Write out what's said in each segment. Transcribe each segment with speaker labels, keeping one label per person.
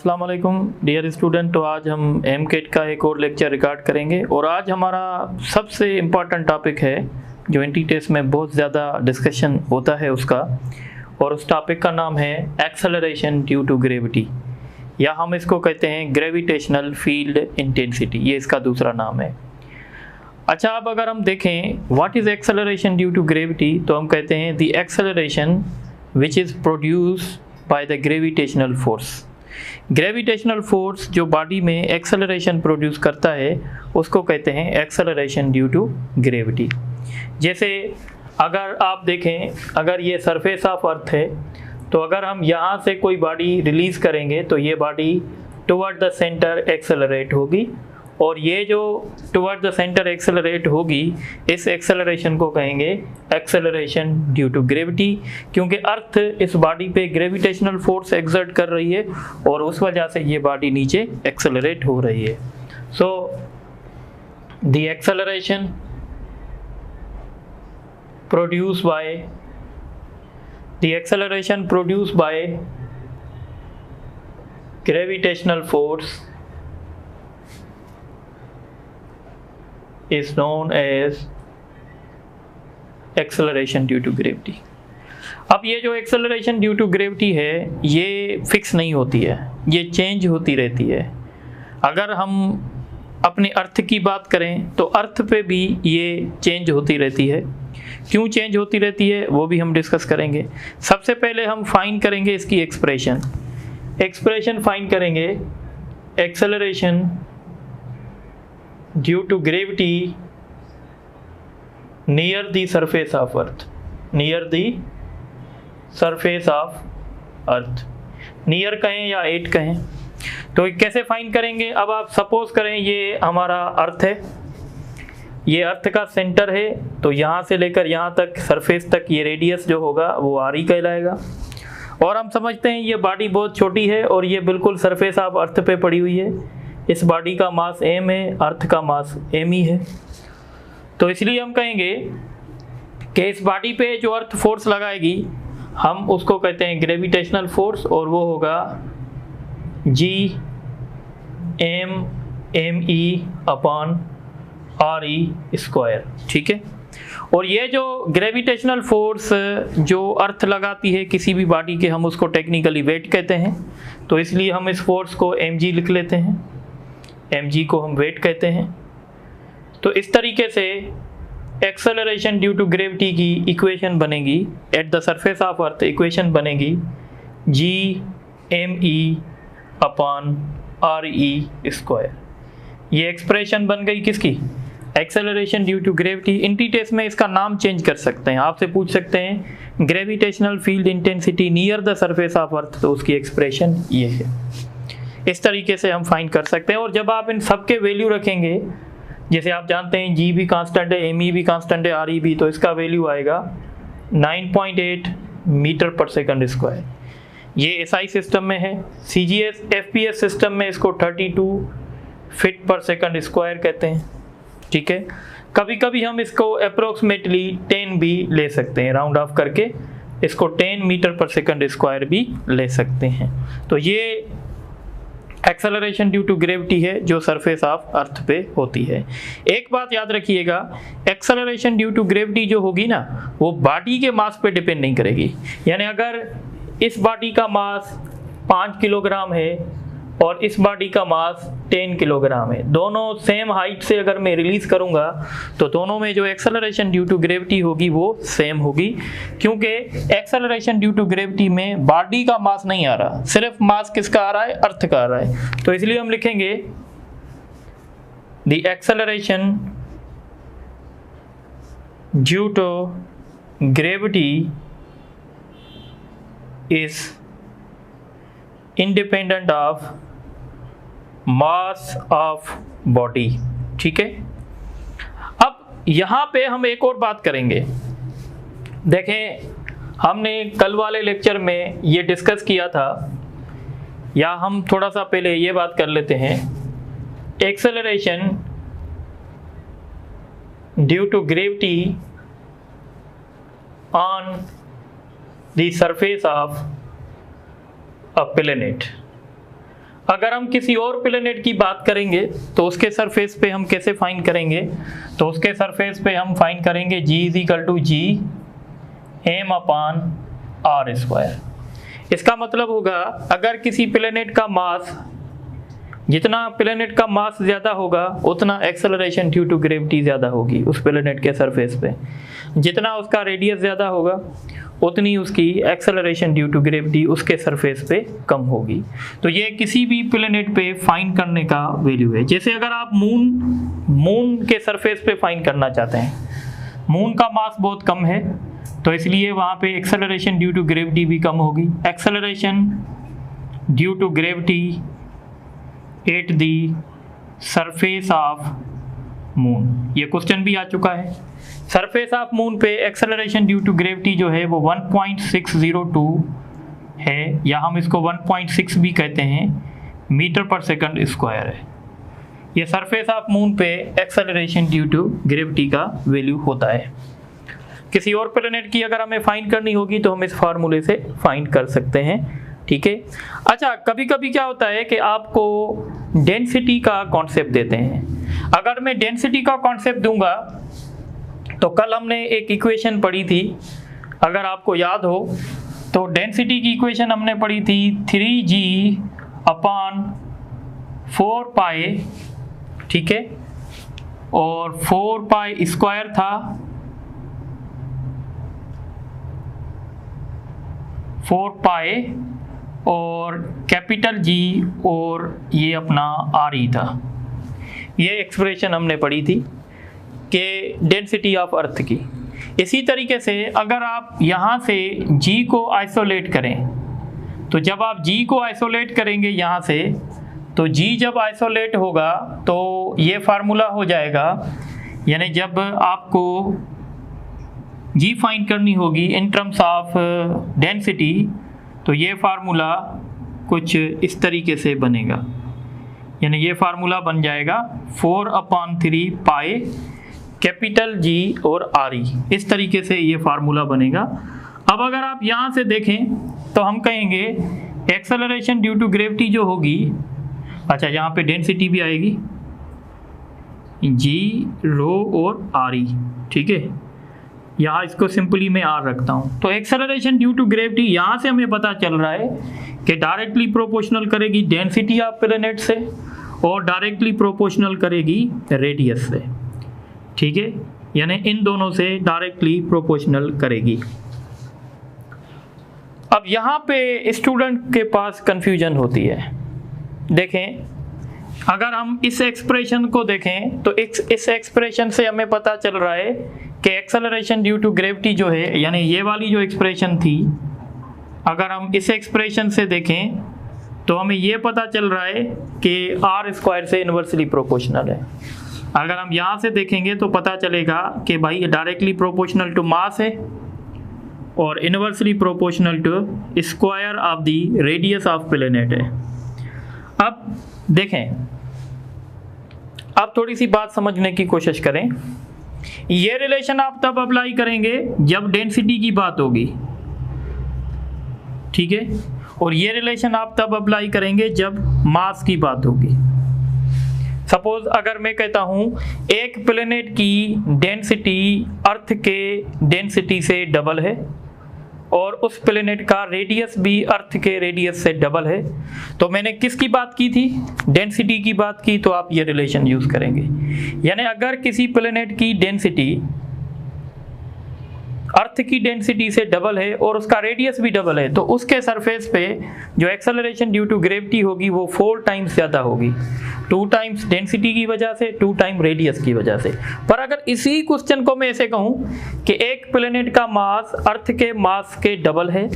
Speaker 1: अस्सलाम वालेकुम dear student. तो आज हम एमकेट का एक और लेक्चर रिकॉर्ड करेंगे और आज हमारा सबसे इम्पॉर्टेंट टॉपिक है जो एनटी टेस्ट में बहुत ज़्यादा डिस्कशन होता है उसका, और उस टॉपिक का नाम है एक्सेलरेशन ड्यू टू ग्रेविटी, या हम इसको कहते हैं ग्रेविटेशनल फील्ड इंटेंसिटी, ये इसका दूसरा नाम है। अच्छा, अब अगर हम देखें what is acceleration due to gravity, तो हम कहते हैं the acceleration which is produce by the gravitational force. Gravitational force जो बॉडी में एक्सेलरेशन प्रोड्यूस करता है उसको कहते हैं एक्सेलरेशन ड्यू टू ग्रेविटी। जैसे अगर आप देखें, अगर ये सरफेस ऑफ अर्थ है, तो अगर हम यहाँ से कोई बॉडी रिलीज़ करेंगे तो ये body toward the centre accelerate होगी, और ये जो टुवर्ड द सेंटर एक्सेलरेट होगी, इस एक्सेलरेशन को कहेंगे एक्सेलरेशन ड्यू टू ग्रेविटी, क्योंकि अर्थ इस बॉडी पे ग्रेविटेशनल फोर्स एक्सर्ट कर रही है और उस वजह से ये बॉडी नीचे एक्सेलरेट हो रही है। So the acceleration produce by gravitational force is known as acceleration due to gravity। अब ये जो acceleration due to gravity है ये फिक्स नहीं होती है, ये चेंज होती रहती है। अगर हम अपने अर्थ की बात करें तो अर्थ पे भी ये चेंज होती रहती है। क्यों चेंज होती रहती है वो भी हम डिस्कस करेंगे। सबसे पहले हम फाइंड करेंगे इसकी एक्सप्रेशन फाइंड करेंगे। Acceleration due to gravity near the surface of earth, near कहें या एट कहें, तो कैसे फाइंड करेंगे। अब आप सपोज करें ये हमारा अर्थ है, ये अर्थ का सेंटर है, तो यहाँ से लेकर यहाँ तक सरफेस तक ये रेडियस जो होगा वो आर ही कहलाएगा। और हम समझते हैं ये बॉडी बहुत छोटी है और ये बिल्कुल सरफेस ऑफ अर्थ पे पड़ी हुई है। इस बॉडी का मास m है, अर्थ का मास m ही है, तो इसलिए हम कहेंगे कि इस बॉडी पे जो अर्थ फोर्स लगाएगी हम उसको कहते हैं ग्रेविटेशनल फोर्स, और वो होगा G(m)(e)/RE²। ठीक है, और ये जो ग्रेविटेशनल फोर्स जो अर्थ लगाती है किसी भी बॉडी के, हम उसको टेक्निकली वेट कहते हैं, तो इसलिए हम इस फोर्स को mg लिख लेते हैं, mg को हम वेट कहते हैं। तो इस तरीके से एक्सेलरेशन ड्यू टू ग्रेविटी की इक्वेशन बनेगी at the surface of earth, equation बनेगी G(m)(e)/RE²। ये एक्सप्रेशन बन गई किसकी, acceleration due to gravity. NT test में इसका नाम चेंज कर सकते हैं, आपसे पूछ सकते हैं gravitational field intensity near the surface of earth, तो उसकी एक्सप्रेशन ये है। इस तरीके से हम फाइंड कर सकते हैं। और जब आप इन सब के वैल्यू रखेंगे, जैसे आप जानते हैं G भी कांस्टेंट है, ME भी कांस्टेंट है, RE भी, तो इसका वैल्यू आएगा 9.8 मीटर पर सेकंड स्क्वायर। ये SI सिस्टम में है। CGS FPS सिस्टम में इसको 32 फीट पर सेकंड स्क्वायर कहते हैं। ठीक है, कभी कभी हम इसको अप्रोक्सीमेटली 10 भी ले सकते हैं, राउंड ऑफ करके इसको 10 मीटर पर सेकंड स्क्वायर भी ले सकते हैं। तो ये एक्सेलरेशन ड्यू टू ग्रेविटी है जो सरफेस ऑफ अर्थ पे होती है। एक बात याद रखिएगा, एक्सेलरेशन ड्यू टू ग्रेविटी जो होगी ना, वो बॉडी के मास पे डिपेंड नहीं करेगी। यानी अगर इस बॉडी का मास 5 किलोग्राम है और इस बॉडी का मास 10 किलोग्राम है, दोनों सेम हाइट से अगर मैं रिलीज करूंगा तो दोनों में जो एक्सेलरेशन ड्यू टू ग्रेविटी होगी वो सेम होगी, क्योंकि एक्सेलरेशन ड्यू टू ग्रेविटी में बॉडी का मास नहीं आ रहा, सिर्फ मास किसका आ रहा है, अर्थ का आ रहा है। तो इसलिए हम लिखेंगे the acceleration due to gravity is independent of mass of body. ठीक है, अब यहां पे हम एक और बात करेंगे। देखें, हमने कल वाले लेक्चर में ये डिस्कस किया था, या हम थोड़ा सा पहले ये बात कर लेते हैं। Acceleration due to gravity on the surface of a planet। अगर हम किसी और प्लेनेट की बात करेंगे तो उसके सरफेस पे हम कैसे फाइंड करेंगे, तो उसके सरफेस पे हम फाइंड करेंगे g = g m/r²। इसका मतलब होगा अगर किसी प्लेनेट का मास, जितना प्लेनेट का मास ज़्यादा होगा उतना एक्सेलरेशन ड्यू टू ग्रेविटी ज़्यादा होगी उस प्लेनेट के सरफेस पे, जितना उसका रेडियस ज़्यादा होगा उतनी उसकी एक्सेलरेशन ड्यू टू ग्रेविटी उसके सरफेस पे कम होगी। तो ये किसी भी प्लेनेट पे फाइंड करने का वैल्यू है। जैसे अगर आप मून के सरफेस पे फाइंड करना चाहते हैं, मून का मास बहुत कम है तो इसलिए वहाँ पे एक्सेलरेशन ड्यू टू ग्रेविटी भी कम होगी। Acceleration due to gravity at the surface of moon, ये क्वेश्चन भी आ चुका है। सरफेस ऑफ मून पे एक्सेलरेशन ड्यू टू ग्रेविटी जो है वो 1.602 है, या हम इसको 1.6 भी कहते हैं, मीटर/सेकंड स्क्वायर है। ये सरफेस ऑफ मून पे एक्सेलरेशन ड्यू टू ग्रेविटी का वैल्यू होता है। किसी और प्लेनेट की अगर हमें फाइंड करनी होगी तो हम इस फार्मूले से फाइंड कर सकते हैं, ठीक है। अच्छा, कभी कभी क्या होता है कि आपको डेंसिटी का कॉन्सेप्ट देते हैं। अगर मैं डेंसिटी का कॉन्सेप्ट दूंगा तो कल हमने एक इक्वेशन पढ़ी थी, अगर आपको याद हो तो डेंसिटी की इक्वेशन हमने पढ़ी थी 3g/4π, ठीक है, और 4π² था 4π और कैपिटल G और ये अपना RE था। ये एक्सप्रेशन हमने पढ़ी थी कि डेंसिटी ऑफ अर्थ की। इसी तरीके से अगर आप यहाँ से G को आइसोलेट करें तो जब आप G को आइसोलेट करेंगे यहाँ से, तो G जब आइसोलेट होगा तो ये फार्मूला हो जाएगा, यानी जब आपको G फाइंड करनी होगी इन टर्म्स ऑफ डेंसिटी, तो ये फार्मूला कुछ इस तरीके से बनेगा, यानी ये फार्मूला बन जाएगा 4/3π कैपिटल G और RE, इस तरीके से ये फार्मूला बनेगा। अब अगर आप यहाँ से देखें तो हम कहेंगे एक्सेलरेशन ड्यू टू ग्रेविटी जो होगी, अच्छा यहाँ पे डेंसिटी भी आएगी G, ρ और RE, ठीक है, यहाँ इसको सिंपली मैं R रखता हूँ। तो एक्सेलरेशन ड्यू टू ग्रेविटी यहाँ से हमें पता चल रहा है कि डायरेक्टली प्रोपोर्शनल करेगी डेंसिटी ऑफ प्लेनेट से और डायरेक्टली प्रोपोर्शनल करेगी रेडियस से, ठीक है, यानी इन दोनों से डायरेक्टली प्रोपोर्शनल करेगी। अब यहाँ पे स्टूडेंट के पास कंफ्यूजन होती है। देखें, अगर हम इस एक्सप्रेशन को देखें तो इस एक्सप्रेशन से हमें पता चल रहा है कि एक्सेलरेशन ड्यू टू ग्रेविटी जो है, यानी ये वाली जो एक्सप्रेशन थी, अगर हम इस एक्सप्रेशन से देखें तो हमें ये पता चल रहा है कि R² से इन्वर्सली प्रोपोर्शनल है। अगर हम यहाँ से देखेंगे तो पता चलेगा कि भाई ये डायरेक्टली प्रोपोर्शनल टू मास है और inversely proportional to square of the radius of planet है। अब देखें, अब थोड़ी सी बात समझने की कोशिश करें। ये रिलेशन आप तब अप्लाई करेंगे जब डेंसिटी की बात होगी, ठीक है, और ये रिलेशन आप तब अप्लाई करेंगे जब मास की बात होगी। सपोज अगर मैं कहता हूं एक प्लेनेट की डेंसिटी अर्थ के डेंसिटी से डबल है और उस प्लेनेट का रेडियस भी अर्थ के रेडियस से डबल है, तो मैंने किसकी बात की थी? डेंसिटी की बात की, तो आप ये रिलेशन यूज करेंगे। यानी अगर किसी प्लेनेट की डेंसिटी अर्थ की डेंसिटी से डबल है और उसका रेडियस भी डबल है, तो उसके सरफेस पे जो एक्सेलरेशन ड्यू टू ग्रेविटी होगी वो 4 टाइम्स ज़्यादा होगी, 2 टाइम्स डेंसिटी की वजह से, 2 टाइम रेडियस की वजह से। पर अगर इसी क्वेश्चन को मैं ऐसे कहूँ कि एक प्लेनेट का मास अर्थ के मास के डबल है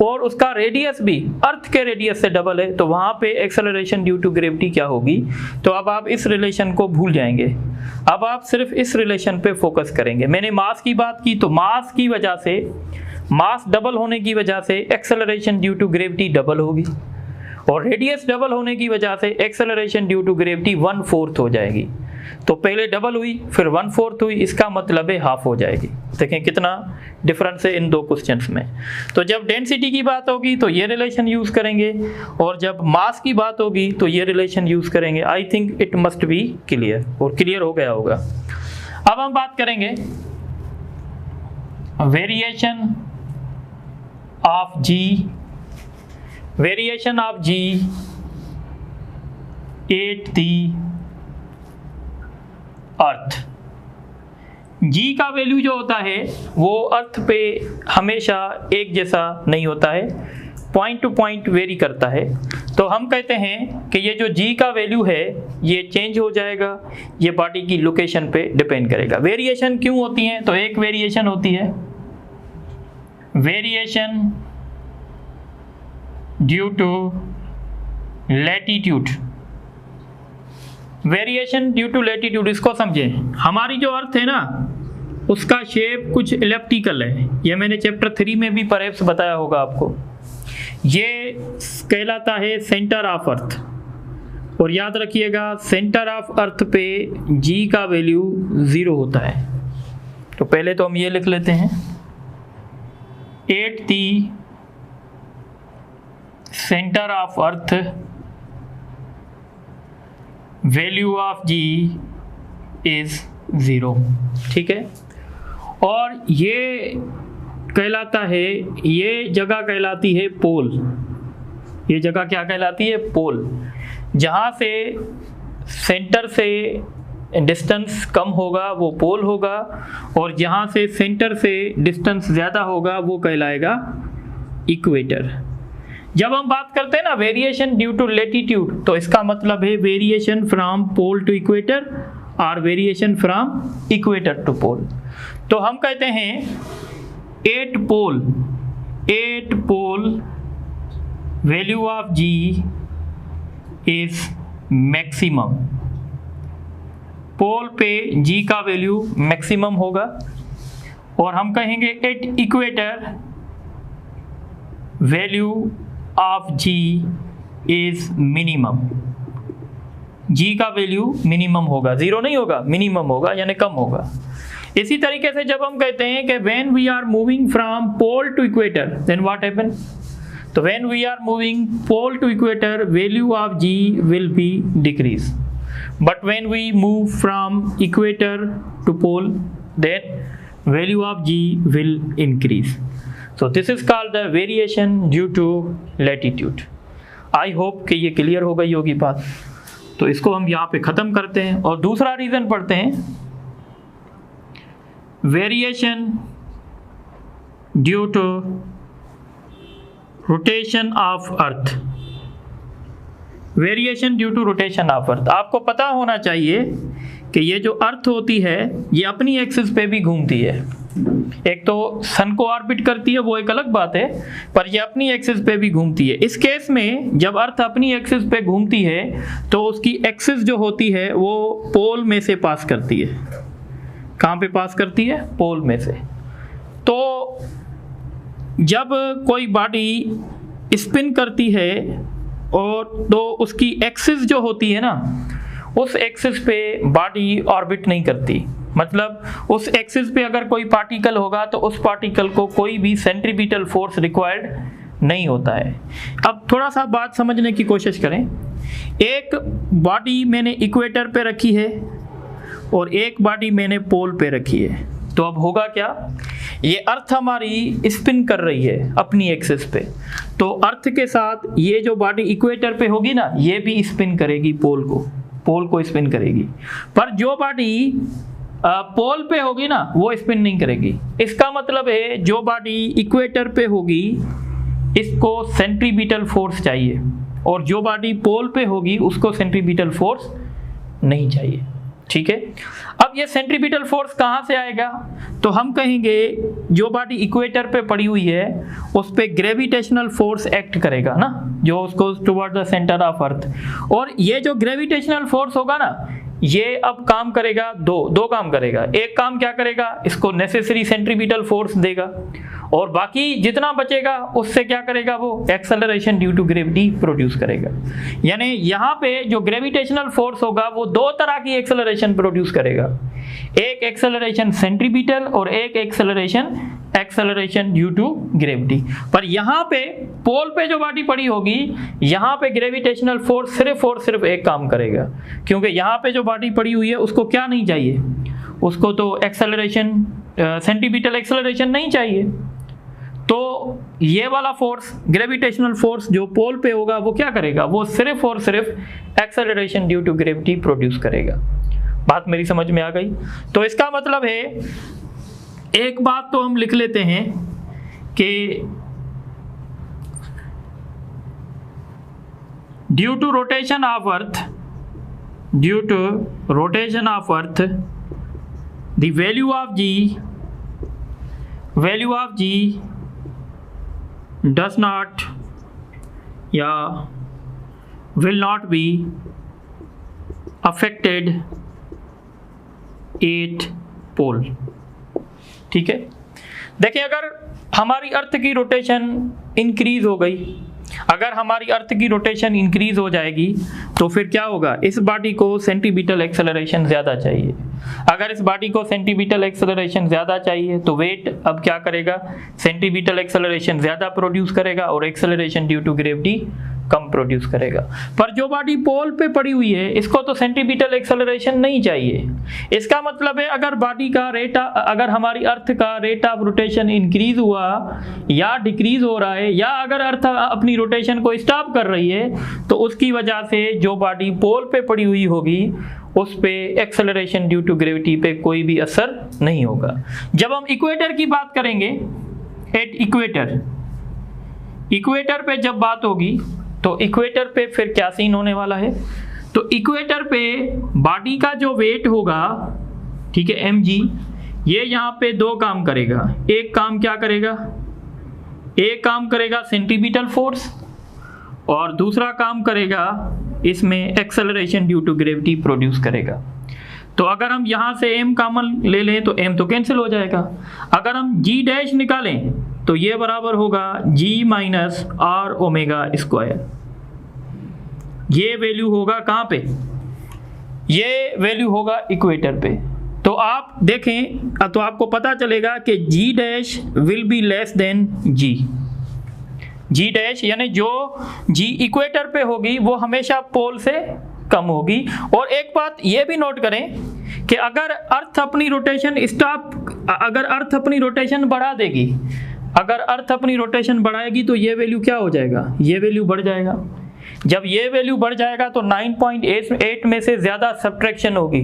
Speaker 1: और उसका रेडियस भी अर्थ के रेडियस से डबल है, तो वहाँ पे एक्सेलरेशन ड्यू टू ग्रेविटी क्या होगी? तो अब आप इस रिलेशन को भूल जाएंगे, अब आप सिर्फ इस रिलेशन पे फोकस करेंगे। मैंने मास की बात की, तो मास की वजह से, मास डबल होने की वजह से acceleration due to gravity double होगी और रेडियस डबल होने की वजह से एक्सेलरेशन ड्यू टू ग्रेविटी 1/4 हो जाएगी। तो पहले डबल हुई फिर 1/4 हुई, इसका मतलब है हाफ हो जाएगी। देखें कितना डिफरेंस है इन दो क्वेश्चंस में। तो जब डेंसिटी की बात होगी तो ये रिलेशन यूज करेंगे, और जब मास की बात होगी तो ये रिलेशन यूज करेंगे। I think it must be clear, और क्लियर हो गया होगा। अब हम बात करेंगे variation of ji, variation of g at the अर्थ। जी का वैल्यू जो होता है वो अर्थ पे हमेशा एक जैसा नहीं होता है, पॉइंट टू पॉइंट वेरी करता है। तो हम कहते हैं कि ये जो जी का वैल्यू है ये चेंज हो जाएगा, ये बॉडी की लोकेशन पे डिपेंड करेगा। वेरिएशन क्यों होती है? तो एक वेरिएशन होती है variation due to latitude. Variation due to latitude, इसको समझें। हमारी जो अर्थ है ना उसका शेप कुछ इलिप्टिकल है, ये मैंने चैप्टर 3 में भी परहैप्स बताया होगा आपको। ये कहलाता है सेंटर ऑफ अर्थ, और याद रखिएगा सेंटर ऑफ अर्थ पे जी का वैल्यू 0 होता है। तो पहले तो हम ये लिख लेते हैं, at the centre of earth value of g is 0, ठीक है। और ये कहलाता है, ये जगह कहलाती है पोल। ये जगह क्या कहलाती है? पोल। जहाँ से सेंटर से डिस्टेंस कम होगा वो पोल होगा, और जहाँ से सेंटर से डिस्टेंस ज़्यादा होगा वो कहलाएगा इक्वेटर। जब हम बात करते हैं ना वेरिएशन ड्यू टू लैटिट्यूड, तो इसका मतलब है variation from pole to equator और वेरिएशन फ्रॉम इक्वेटर टू पोल। तो हम कहते हैं eight pole value of g is maximum. पोल पे जी का वैल्यू मैक्सिमम होगा, और हम कहेंगे at equator value of g is minimum. जी का वैल्यू मिनिमम होगा, 0 नहीं होगा, मिनिमम होगा यानी कम होगा। इसी तरीके से जब हम कहते हैं कि when we are moving from pole to equator then what happen, तो when we are moving pole to equator value of g will be decrease, but when we move from equator to pole then value of g will increase. So this is called the variation due to latitude. I hope कि ये clear हो गई होगी बात। तो इसको हम यहाँ पे ख़त्म करते हैं और दूसरा रीज़न पढ़ते हैं, variation due to rotation of earth. Variation due to rotation of earth, आपको पता होना चाहिए कि ये जो अर्थ होती है ये अपनी एक्सिस पे भी घूमती है। एक तो सन को ऑर्बिट करती है वो एक अलग बात है, पर ये अपनी एक्सिस पे भी घूमती है। इस केस में जब अर्थ अपनी एक्सिस पे घूमती है तो उसकी एक्सिस जो होती है वो पोल में से पास करती है। कहाँ पे पास करती है? पोल में से। तो जब कोई बॉडी स्पिन करती है और तो उसकी एक्सिस जो होती है ना, उस एक्सिस पे बॉडी ऑर्बिट नहीं करती। मतलब उस एक्सिस पे अगर कोई पार्टिकल होगा तो उस पार्टिकल को कोई भी सेंट्रीपिटल फोर्स रिक्वायर्ड नहीं होता है। अब थोड़ा सा बात समझने की कोशिश करें। एक बॉडी मैंने इक्वेटर पे रखी है और एक बॉडी मैंने पोल पे रखी है, तो अब होगा क्या? ये अर्थ हमारी स्पिन कर रही है अपनी एक्सिस पे, तो अर्थ के साथ ये जो बॉडी इक्वेटर पे होगी ना, ये भी स्पिन करेगी पोल को स्पिन करेगी। पर जो बॉडी पोल पे होगी ना वो स्पिन नहीं करेगी। इसका मतलब है जो बॉडी इक्वेटर पे होगी इसको सेंट्रीपिटल फोर्स चाहिए, और जो बॉडी पोल पे होगी उसको सेंट्रीपिटल फोर्स नहीं चाहिए। ठीक है, अब ये सेंट्रीपिटल फोर्स कहाँ से आएगा? तो हम कहेंगे जो बॉडी इक्वेटर पे पड़ी हुई है उस पे ग्रेविटेशनल फोर्स एक्ट करेगा ना, जो उसको टुवर्ड द सेंटर ऑफ अर्थ। और ये जो ग्रेविटेशनल फोर्स होगा ना, ये अब काम करेगा दो काम करेगा। एक काम क्या करेगा? इसको नेसेसरी सेंट्रीपिटल फोर्स देगा, और बाकी जितना बचेगा उससे क्या करेगा, वो acceleration due to gravity produce करेगा। यानी यहाँ पे जो ग्रेविटेशनल फोर्स होगा वो दो तरह की एक्सेलरेशन प्रोड्यूस करेगा, एक एक्सेलरेशन सेंट्रीपिटल और एक एक्सेलरेशन ड्यू टू ग्रेविटी। पर यहाँ पे पोल पे जो बॉडी पड़ी होगी, यहाँ पे ग्रेविटेशनल फोर्स सिर्फ और सिर्फ एक काम करेगा, क्योंकि यहाँ पे जो बॉडी पड़ी हुई है उसको क्या नहीं चाहिए, उसको तो एक्सेलरेशन सेंट्रीपिटल एक्सेलरेशन नहीं चाहिए। तो ये वाला फोर्स ग्रेविटेशनल फोर्स जो पोल पे होगा वो क्या करेगा, वो सिर्फ और सिर्फ acceleration due to gravity produce करेगा। बात मेरी समझ में आ गई? तो इसका मतलब है, एक बात तो हम लिख लेते हैं कि due to rotation of earth the value of G does not या will not be affected at pole। ठीक है, देखिए अगर हमारी अर्थ की रोटेशन इंक्रीज हो गई, अगर हमारी अर्थ की रोटेशन इंक्रीज हो जाएगी तो फिर क्या होगा, इस बॉडी को सेंट्रीपिटल एक्सेलरेशन ज़्यादा चाहिए। अगर इस बॉडी को सेंट्रीपिटल एक्सेलरेशन ज़्यादा चाहिए तो वेट अब क्या करेगा, सेंट्रीपिटल एक्सेलरेशन ज़्यादा प्रोड्यूस करेगा और एक्सेलरेशन ड्यू टू ग्रेविटी कम प्रोड्यूस करेगा। पर जो बॉडी पोल पे पड़ी हुई है इसको तो सेंट्रीपिटल एक्सेलरेशन नहीं चाहिए। इसका मतलब है अगर बॉडी का अगर हमारी अर्थ का रेट ऑफ रोटेशन इंक्रीज हुआ या डिक्रीज हो रहा है, या अगर अर्थ अपनी रोटेशन को स्टॉप कर रही है, तो उसकी वजह से जो बॉडी पोल पे पड़ी हुई होगी उस पे एक्सेलरेशन ड्यू टू ग्रेविटी पे कोई भी असर नहीं होगा। जब हम इक्वेटर की बात करेंगे, एट इक्वेटर पे जब बात होगी तो इक्वेटर पे फिर क्या सीन होने वाला है, तो इक्वेटर पे बॉडी का जो वेट होगा, ठीक है, mg, ये यहाँ पे दो काम करेगा। एक काम क्या करेगा, एक काम करेगा सेंट्रीपिटल फोर्स और दूसरा काम करेगा इसमें acceleration due to gravity produce करेगा। तो अगर हम यहाँ से m कॉमन ले लें तो m तो कैंसिल हो जाएगा। अगर हम g डैश निकालें तो ये बराबर होगा g minus r omega square. ये वैल्यू होगा कहाँ पे, ये वैल्यू होगा इक्वेटर पे। तो आप देखें तो आपको पता चलेगा कि g dash will be less than g dash, यानी जो g इक्वेटर पे होगी वो हमेशा पोल से कम होगी। और एक बात ये भी नोट करें कि अगर अर्थ अपनी रोटेशन बढ़ा देगी, अगर अर्थ अपनी रोटेशन बढ़ाएगी तो ये वैल्यू क्या हो जाएगा, ये वैल्यू बढ़ जाएगा। जब ये वैल्यू बढ़ जाएगा तो 9.8 में से ज़्यादा सब्ट्रैक्शन होगी,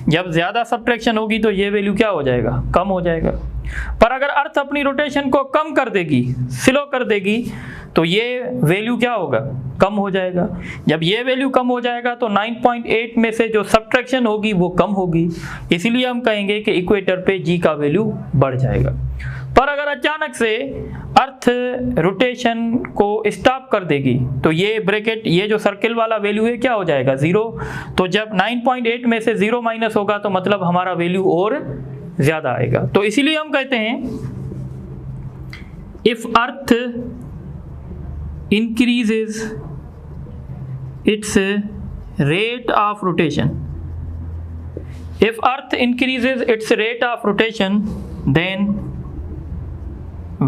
Speaker 1: जब ज़्यादा सब्ट्रैक्शन होगी तो ये वैल्यू क्या हो जाएगा, कम हो जाएगा। पर अगर अर्थ अपनी रोटेशन को कम कर देगी, स्लो कर देगी, तो ये वैल्यू क्या होगा, कम हो जाएगा। जब ये वैल्यू कम हो जाएगा तो 9.8 में से जो सब्ट्रैक्शन होगी वो कम होगी, इसीलिए हम कहेंगे कि इक्वेटर पे जी का वैल्यू बढ़ जाएगा। पर अगर अचानक से अर्थ रोटेशन को स्टॉप कर देगी तो ये ब्रैकेट, ये जो सर्किल वाला वैल्यू है क्या हो जाएगा, 0। तो जब 9.8 में से 0 माइनस होगा तो मतलब हमारा वैल्यू और ज़्यादा आएगा। तो इसीलिए हम कहते हैं if earth increases its rate of rotation, if earth increases its rate of rotation, then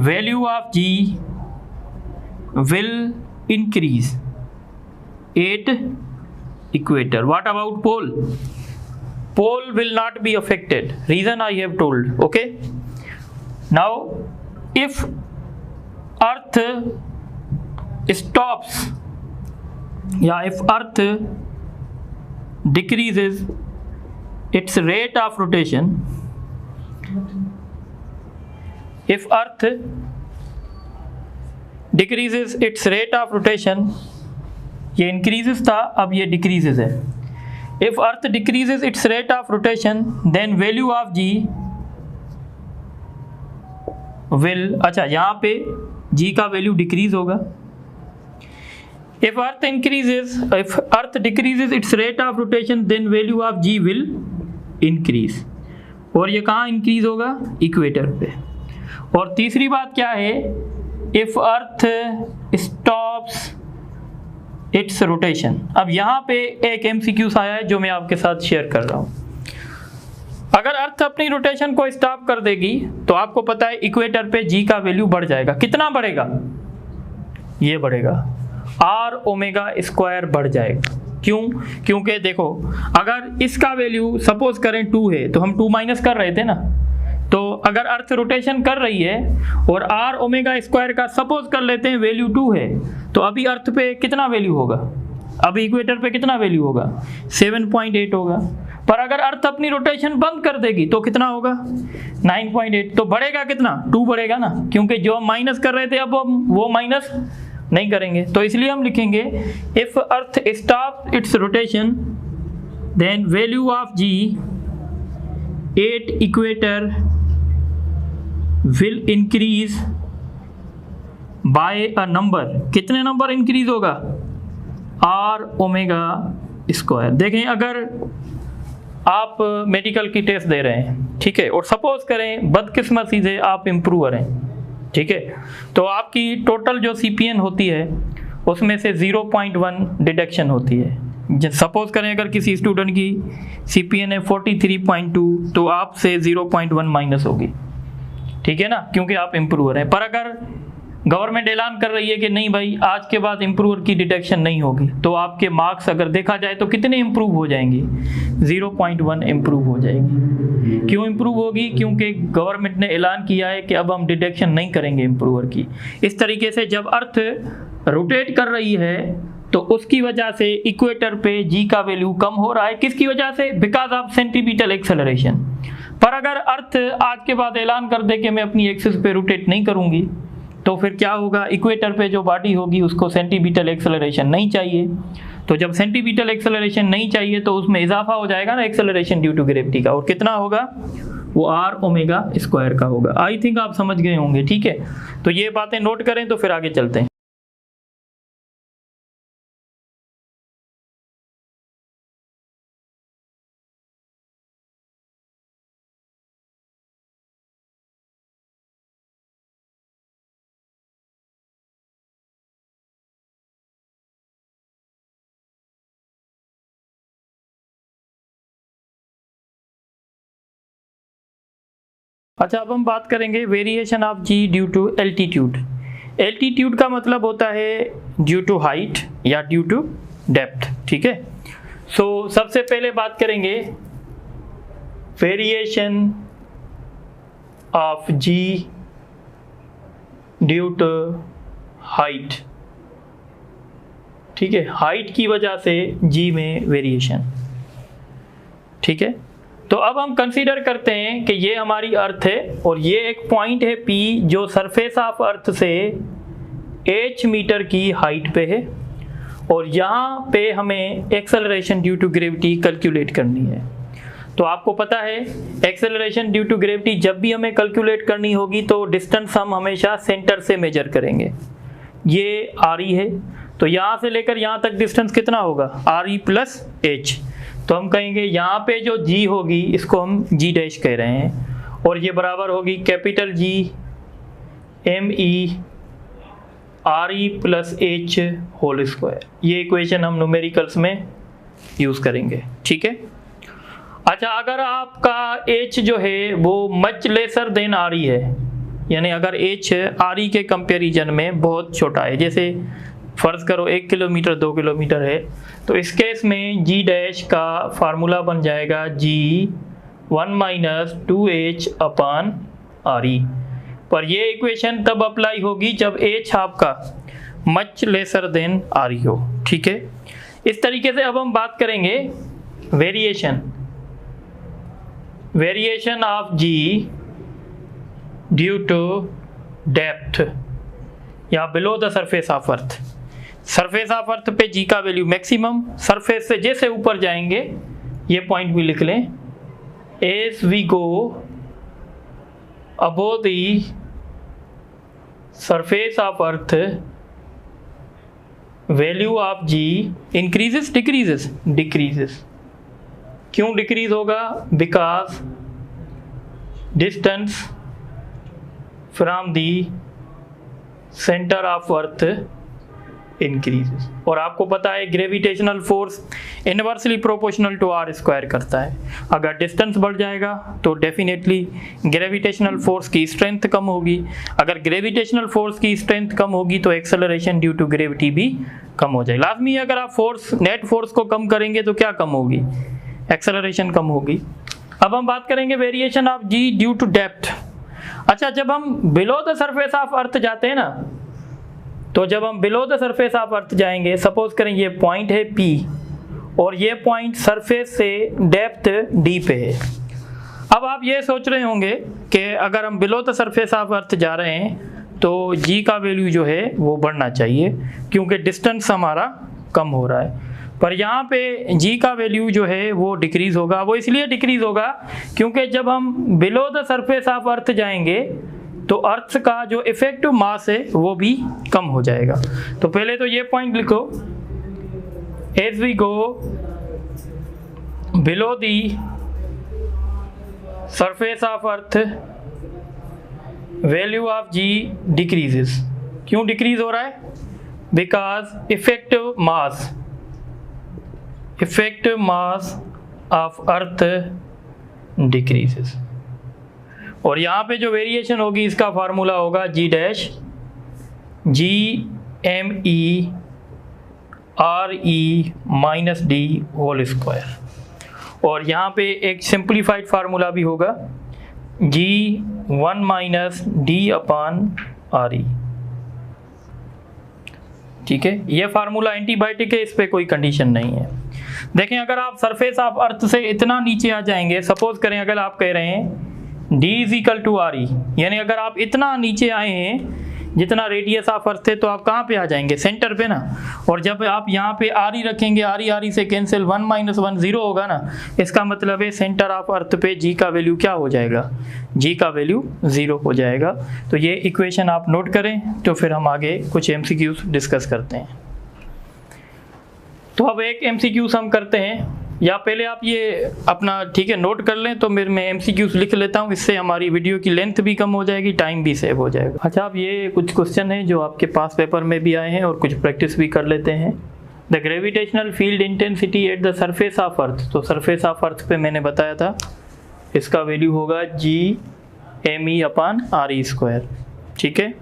Speaker 1: value of g will increase at equator. What about pole? Pole will not be affected, reason I have told. Okay, now if earth stops, if earth decreases its rate of rotation, if earth decreases its rate of rotation, ये increases था, अब ये decreases है। if earth decreases its rate of rotation, then value of g will, अच्छा यहाँ पे g का value decrease होगा। if earth decreases its rate of rotation, then value of g will increase, और ये कहाँ इंक्रीज होगा, इक्वेटर पे। और तीसरी बात क्या है, if earth stops its rotation. अब यहाँ पे एक MCQ आया है जो मैं आपके साथ शेयर कर रहा हूँ। अगर अर्थ अपनी रोटेशन को स्टॉप कर देगी तो आपको पता है इक्वेटर पे जी का वैल्यू बढ़ जाएगा। कितना बढ़ेगा? ये बढ़ेगा, r ओमेगा स्क्वायर बढ़ जाएगा। क्यों? क्योंकि देखो, अगर इसका वैल्यू सपोज करें 2 है तो हम 2 माइनस कर रहे थे ना, तो अगर अर्थ रोटेशन कर रही है और r ओमेगा स्क्वायर का सपोज कर लेते हैं वैल्यू 2 है, तो अभी अर्थ पे कितना वैल्यू होगा? अभी इक्वेटर पे कितना वैल्यू होगा? 7.8 होगा। पर अगर अर्थ अपनी रोटेशन बंद कर देगी तो कितना होगा? 9.8। तो बढ़ेगा कितना? 2 बढ़ेगा ना, क्योंकि जो हम माइनस कर रहे थे अब हम वो माइनस नहीं करेंगे। तो इसलिए हम लिखेंगे if earth stop its rotation then value of g at equator will increase by a number. कितने नंबर इंक्रीज होगा? r omega square. देखें, अगर आप मेडिकल की टेस्ट दे रहे हैं, ठीक है, और सपोज करें बदकिस्मती से आप इम्प्रूवर हैं, ठीक है, तो आपकी टोटल जो CPN होती है उसमें से 0.1 डिडक्शन होती है। सपोज करें अगर किसी स्टूडेंट की CPN है 43.2 तो आपसे 0.1 माइनस होगी, ठीक है ना, क्योंकि आप इम्प्रूवर हैं। पर अगर गवर्नमेंट ऐलान कर रही है कि नहीं भाई आज के बाद इम्प्रूवर की डिडक्शन नहीं होगी, तो आपके मार्क्स अगर देखा जाए तो कितने इम्प्रूव हो जाएंगे? 0.1 इम्प्रूव हो जाएगी। क्यों इम्प्रूव होगी? क्योंकि गवर्नमेंट ने ऐलान किया है कि अब हम डिडक्शन नहीं करेंगे इम्प्रूवर की। इस तरीके से जब अर्थ रोटेट कर रही है तो उसकी वजह से इक्वेटर पे जी का वैल्यू कम हो रहा है। किसकी वजह से? Because of centimetre acceleration. पर अगर अर्थ आज के बाद ऐलान कर दे कि मैं अपनी एक्सिस पे रोटेट नहीं करूंगी, तो फिर क्या होगा? इक्वेटर पे जो बॉडी होगी उसको सेंटीमीटर एक्सेलरेशन नहीं चाहिए। तो जब सेंटीमीटर एक्सेलरेशन नहीं चाहिए तो उसमें इजाफा हो जाएगा ना एक्सेलरेशन ड्यू टू ग्रेविटी का, और कितना होगा? वो r ओमेगा स्क्वायर का होगा। आई थिंक आप समझ गए होंगे, ठीक है। तो ये बातें नोट करें तो फिर आगे चलते हैं। अच्छा, अब हम बात करेंगे variation of g due to altitude. Altitude का मतलब होता है ड्यू टू हाइट या ड्यू टू डेप्थ, ठीक है। सो सबसे पहले बात करेंगे variation of g due to height, ठीक है। हाइट की वजह से जी में वेरिएशन, ठीक है। तो अब हम कंसीडर करते हैं कि ये हमारी अर्थ है और ये एक पॉइंट है P जो सरफेस ऑफ अर्थ से h मीटर की हाइट पे है, और यहाँ पे हमें acceleration due to gravity calculate करनी है। तो आपको पता है एक्सेलरेशन ड्यू टू ग्रेविटी जब भी हमें कैलकुलेट करनी होगी तो डिस्टेंस हम हमेशा सेंटर से मेजर करेंगे। ये RE है, तो यहाँ से लेकर यहाँ तक डिस्टेंस कितना होगा? RE plus H। तो हम कहेंगे यहाँ पे जो G होगी इसको हम G डैश कह रहे हैं, और ये बराबर होगी capital G ME RE plus H whole square. ये इक्वेशन हम न्यूमेरिकल्स में यूज़ करेंगे, ठीक है। अच्छा, अगर आपका H जो है वो मच लेसर देन RE है, यानी अगर H RE के कंपैरिजन में बहुत छोटा है, जैसे फ़र्ज़ करो 1 किलोमीटर 2 किलोमीटर है, तो इस केस में G डैश का फार्मूला बन जाएगा G 1 minus 2H upon RE। पर ये इक्वेशन तब अप्लाई होगी जब H आपका मच लेसर देन RE हो, ठीक है। इस तरीके से अब हम बात करेंगे variation of G due to depth या below the surface of earth. Surface of earth पे G का वैल्यू मैक्सिमम, सरफेस से जैसे ऊपर जाएंगे, ये पॉइंट भी लिख लें, as we go above the surface of earth value of G increases decreases? Decreases. क्यों डिक्रीज होगा? Because distance from the centre of earth increases. और आपको पता है gravitational force inversely proportional to r square करता है। अगर डिस्टेंस बढ़ जाएगा तो डेफिनेटली ग्रेविटेशनल फोर्स की स्ट्रेंथ कम होगी। अगर ग्रेविटेशनल फोर्स की स्ट्रेंथ कम होगी तो एक्सेलरेशन ड्यू टू ग्रेविटी भी कम हो जाएगी। लाजमी है अगर आप फोर्स नेट फोर्स को कम करेंगे तो क्या कम होगी, एक्सेलरेशन कम होगी। अब हम बात करेंगे variation of g due to depth. अच्छा, जब हम below the surface of earth जाते हैं ना, तो जब हम below the surface of earth जाएंगे, सपोज करें ये पॉइंट है P और ये पॉइंट सरफेस से डेप्थ D पे है। अब आप ये सोच रहे होंगे कि अगर हम बिलो द सरफेस ऑफ अर्थ जा रहे हैं तो G का वैल्यू जो है वो बढ़ना चाहिए क्योंकि डिस्टेंस हमारा कम हो रहा है। पर यहाँ पे G का वैल्यू जो है वो डिक्रीज़ होगा। वो इसलिए डिक्रीज़ होगा क्योंकि जब हम below the surface of earth जाएंगे तो अर्थ का जो इफेक्टिव मास है वो भी कम हो जाएगा। तो पहले तो ये पॉइंट लिखो, as we go below the surface of earth value of g decreases. क्यों डिक्रीज हो रहा है? Because effective mass of earth decreases. और यहाँ पे जो वेरिएशन होगी इसका फार्मूला होगा g dash GME RE minus d whole square. और यहाँ पे एक सिंप्लीफाइड फार्मूला भी होगा G1 minus D upon RE। ठीक है, ये फार्मूला एंटीबायोटिक है, इस पे कोई कंडीशन नहीं है। देखें, अगर आप सरफेस ऑफ अर्थ से इतना नीचे आ जाएंगे, सपोज करें अगर आप कह रहे हैं D is equal to RE, यानी अगर आप इतना नीचे आए हैं जितना रेडियस ऑफ अर्थ है तो आप कहाँ पे आ जाएंगे, सेंटर पे ना। और जब आप यहाँ पे RE रखेंगे, RE से कैंसिल, 1 माइनस 1 0 होगा ना। इसका मतलब है सेंटर ऑफ अर्थ पे G का वैल्यू क्या हो जाएगा, G का वैल्यू 0 हो जाएगा। तो ये इक्वेशन आप नोट करें, तो फिर हम आगे कुछ MCQs डिस्कस करते हैं। तो अब एक MCQs हम करते हैं, या पहले आप ये अपना ठीक है नोट कर लें, तो मैं MCQs लिख लेता हूँ, इससे हमारी वीडियो की लेंथ भी कम हो जाएगी, टाइम भी सेव हो जाएगा। अच्छा, अब ये कुछ क्वेश्चन हैं जो आपके पास पेपर में भी आए हैं और कुछ प्रैक्टिस भी कर लेते हैं। The gravitational field intensity at the surface of earth. तो सरफेस ऑफ अर्थ पे मैंने बताया था इसका वैल्यू होगा GME अपॉन RE स्क्वायर। ठीक है,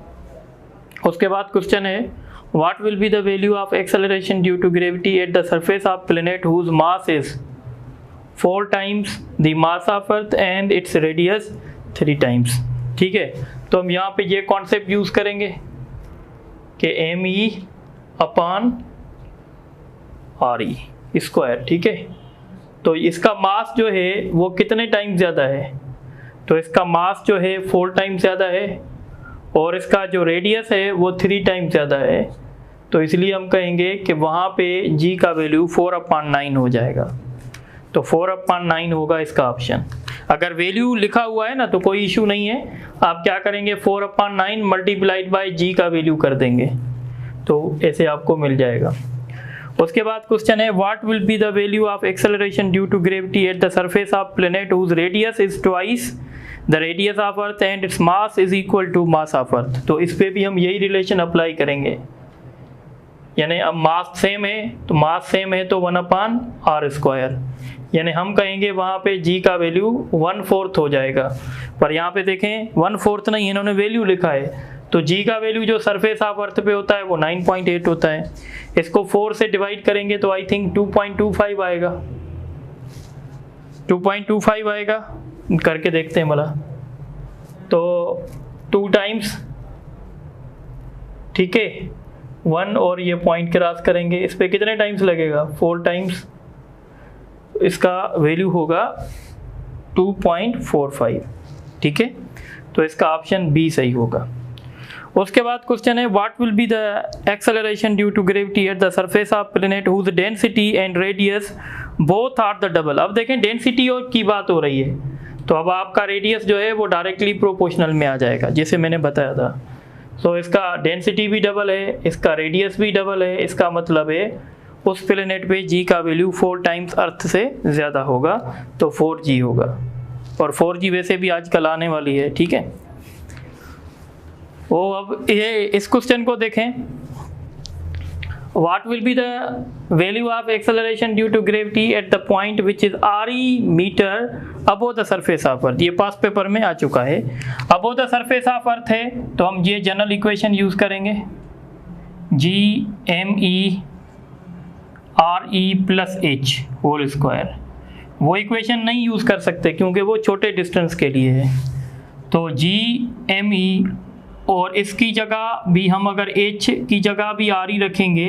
Speaker 1: उसके बाद क्वेश्चन है What will be the value of acceleration due to gravity at the surface of planet whose mass is 4 times the mass of Earth and its radius 3 times? ठीक है, तो हम यहाँ पे ये कॉन्सेप्ट यूज करेंगे कि ME अपॉन RE स्क्वायर। ठीक है, तो इसका मास जो है वो कितने टाइम ज़्यादा है, तो इसका मास जो है 4 टाइम ज़्यादा है और इसका जो रेडियस है वो 3 टाइम ज़्यादा है। तो इसलिए हम कहेंगे कि वहाँ पे G का वैल्यू 4/9 हो जाएगा। तो 4/9 होगा इसका ऑप्शन। अगर वैल्यू लिखा हुआ है ना तो कोई इशू नहीं है, आप क्या करेंगे 4/9 मल्टीप्लाइड बाय G का वैल्यू कर देंगे, तो ऐसे आपको मिल जाएगा। उसके बाद क्वेश्चन है what will be the value of acceleration due to gravity at the surface of planet whose radius is twice the radius of earth and its mass is equal to mass of earth. तो इस पे भी हम यही relation apply करेंगे, यानी अब mass same है तो मास सेम है तो 1/r स्क्वायर, यानी हम कहेंगे वहाँ पे G का वैल्यू 1/4 हो जाएगा। पर यहाँ पे देखें 1/4 नहीं, इन्होंने वैल्यू लिखा है, तो G का वैल्यू जो सरफेस ऑफ अर्थ पे होता है वो 9.8 होता है। इसको 4 से डिवाइड करेंगे तो आई थिंक 2.25 आएगा, 2.25 आएगा, करके देखते हैं मला। तो 2 टाइम्स, ठीक है, 1 और ये पॉइंट क्रॉस करेंगे, इस पे कितने टाइम्स लगेगा, 4 टाइम्स, इसका वैल्यू होगा 2.45। ठीक है, तो इसका ऑप्शन बी सही होगा। उसके बाद क्वेश्चन है what will be the acceleration due to gravity at the surface of planet whose density and radius both are the double. अब देखें डेंसिटी और की बात हो रही है, तो अब आपका रेडियस जो है वो डायरेक्टली प्रोपोर्शनल में आ जाएगा, जैसे मैंने बताया था। तो इसका डेंसिटी भी डबल है, इसका रेडियस भी डबल है, इसका मतलब है उस प्लैनेट पे G का वैल्यू 4 टाइम्स अर्थ से ज़्यादा होगा, तो 4G होगा। और 4G वैसे भी आजकल आने वाली है। ठीक है, वो अब ये इस क्वेश्चन को देखें, what will be the value of acceleration due to gravity at the point which is RE meter above the surface of earth। ये पास पेपर में आ चुका है। above the surface of earth है तो हम ये जनरल इक्वेशन यूज करेंगे, GME RE plus H whole square. वो इक्वेशन नहीं यूज कर सकते क्योंकि वो छोटे डिस्टेंस के लिए है। तो GME और इसकी जगह भी हम अगर H की जगह भी RE रखेंगे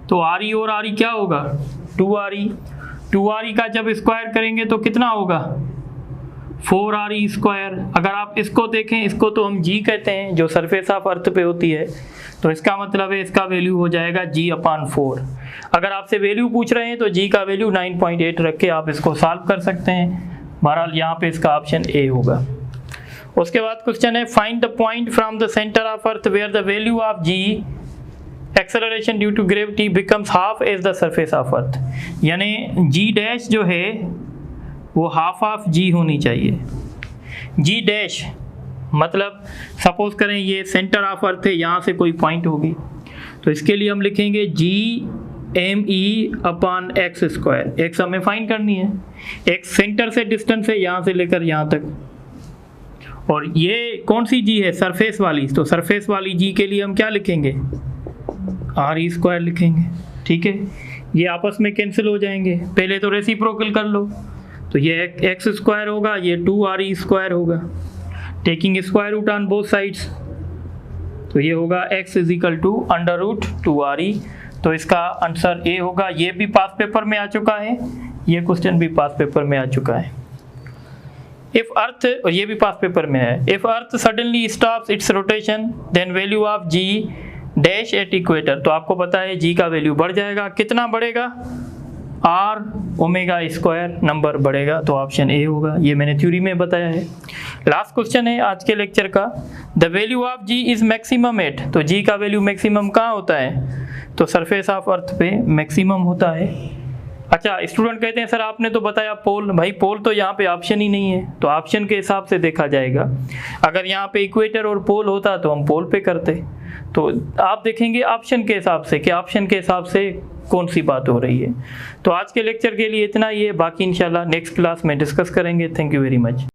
Speaker 1: तो RE और RE क्या होगा, 2RE। 2RE का जब स्क्वायर करेंगे तो कितना होगा, 4RE स्क्वायर। अगर आप इसको देखें, इसको तो हम G कहते हैं जो सरफेस ऑफ अर्थ पे होती है, तो इसका मतलब है इसका वैल्यू हो जाएगा G/4। अगर आपसे वैल्यू पूछ रहे हैं तो G का वैल्यू 9.8 रख के आप इसको सॉल्व कर सकते हैं। बहरहाल यहाँ पे इसका ऑप्शन ए होगा। उसके बाद क्वेश्चन है, find the point from the centre of earth where the value of G acceleration due to gravity becomes half as the surface of earth. यानी G डैश जो है वो हाफ ऑफ G होनी चाहिए। G डैश मतलब suppose करें ये centre of अर्थ है, यहाँ से कोई पॉइंट होगी तो इसके लिए हम लिखेंगे GME/x स्क्वायर। x हमें फाइंड करनी है, x सेंटर से डिस्टेंस है यहाँ से लेकर यहाँ तक, और ये कौन सी G है, सरफेस वाली। तो सरफेस वाली G के लिए हम क्या लिखेंगे, RE स्क्वायर लिखेंगे। ठीक है, ये आपस में कैंसिल हो जाएंगे। पहले तो रेसिप्रोकल कर लो, तो ये x स्क्वायर होगा, ये 2RE स्क्वायर होगा। Taking square root on both sides, तो ये होगा x √2RE। तो इसका आंसर ए होगा। ये भी पास पेपर में आ चुका है, ये क्वेश्चन भी पास पेपर में आ चुका है। इफ अर्थ, और ये भी पास पेपर में है, if earth suddenly stops its rotation then value of G dash at equator. तो आपको पता है G का वैल्यू बढ़ जाएगा। कितना बढ़ेगा, R⍵² नंबर बढ़ेगा। तो ऑप्शन ए होगा, ये मैंने थ्योरी में बताया है। लास्ट क्वेश्चन है आज के लेक्चर का, the value of G is maximum at. तो G का वैल्यू मैक्सिमम कहाँ होता है, तो सरफेस ऑफ अर्थ पे मैक्सिमम होता है। अच्छा, स्टूडेंट कहते हैं सर आपने तो बताया पोल। भाई पोल तो यहाँ पे ऑप्शन ही नहीं है, तो ऑप्शन के हिसाब से देखा जाएगा। अगर यहाँ पे इक्वेटर और पोल होता तो हम पोल पे करते। तो आप देखेंगे ऑप्शन के हिसाब से कि ऑप्शन के हिसाब से कौन सी बात हो रही है। तो आज के लेक्चर के लिए इतना ही है, बाकी इंशाल्लाह नेक्स्ट क्लास में डिस्कस करेंगे। Thank you very much.